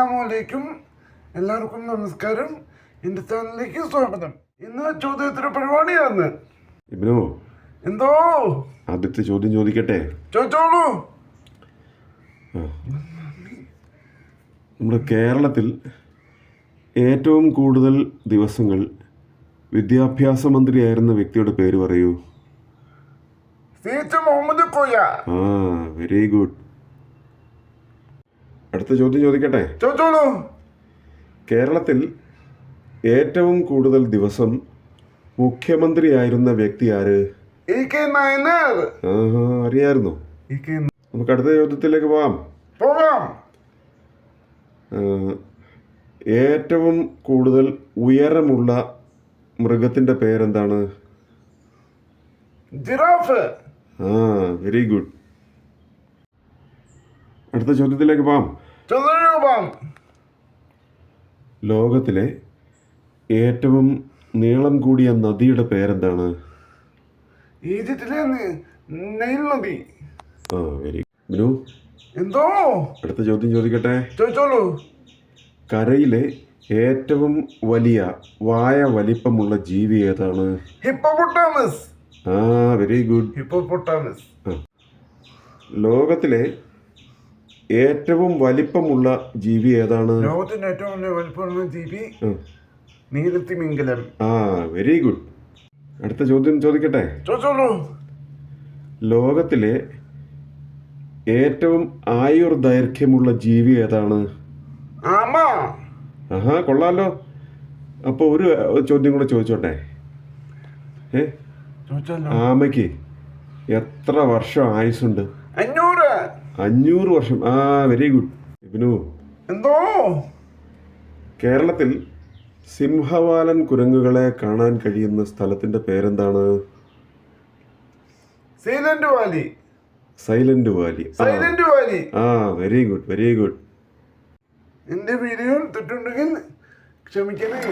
അസ്സലാമലൈക്കും. എല്ലാവർക്കും നമസ്കാരം. എൻ്റെ ചാനലിലേക്ക് സ്വാഗതം. ഇന്ന് ചോദ്യോത്തര പരിപാടിയാണ്. ഇബ്നു, എന്തോ ആദ്യത്തെ ചോദ്യം ചോദിക്കട്ടെ? ചോദിച്ചോളൂ. നമ്മുടെ കേരളത്തിൽ ഏറ്റവും കൂടുതൽ ദിവസങ്ങൾ വിദ്യാഭ്യാസ മന്ത്രിയായിരുന്ന വ്യക്തിയുടെ പേര് പറയൂ. മുഹമ്മദ് കോയ. Very good. അടുത്ത ചോദ്യം ചോദിക്കട്ടെ? ചോദിച്ചോളൂ. കേരളത്തിൽ ഏറ്റവും കൂടുതൽ ദിവസം മുഖ്യമന്ത്രിയായിരുന്ന വ്യക്തി ആര്? അറിയായിരുന്നോ? നമുക്ക് അടുത്ത ചോദ്യത്തിലേക്ക് പോകാം. ഏറ്റവും കൂടുതൽ ഉയരമുള്ള മൃഗത്തിന്റെ പേരെന്താണ്? ജിറാഫ്. Very good. അടുത്ത ചോദ്യത്തിലേക്ക് പോകാം. ലോകത്തിലെ ഏറ്റവും നീളം കൂടിയ നദിയുടെ പേരെന്താണ്? ഈജിപ്തിലെ നൈൽ നദി. Very good. എന്തോ അടുത്ത ചോദ്യം ചോദിക്കട്ടെ? ചോദിച്ചോളൂ. കരയിലെ ഏറ്റവും വലിയ വായ വലിപ്പമുള്ള ജീവി ഏതാണ്? ഹിപ്പോപ്പൊട്ടാമസ്. Very good. ഹിപ്പോപ്പൊട്ടാമസ്. ലോകത്തിലെ ഏറ്റവും വലിപ്പമുള്ള ജീവി ഏതാണ്? ലോകത്തിന്റെ ഏറ്റവും വലിയ വലിപ്പമുള്ള ജീവി നീലത്തിമിംഗലം. Very good. അടുത്ത ചോദ്യം ചോദിക്കട്ടെ? ചോദിച്ചോളൂ. ലോകത്തിലെ ഏറ്റവും ആയുർദൈർഘ്യമുള്ള ജീവി ഏതാണ്? ആമ. കൊള്ളാലോ. അപ്പോൾ ഒരു ചോദ്യം കൂടെ ചോദിച്ചോട്ടെ? ആമയ്ക്ക് എത്ര വർഷം ആയുസുണ്ട്? 500 വർഷം. Very good. ഇബ്നു, എന്തോ കേരളത്തിൽ സിംഹവാലൻ കുരങ്ങുകളെ കാണാൻ കഴിയുന്ന സ്ഥലത്തിന്റെ പേരെന്താണ്? Silent Valley. Silent Valley. Very good, very good. എന്റെ വീഡിയോ തെറ്റുണ്ടെങ്കിൽ ക്ഷമിക്കണേ.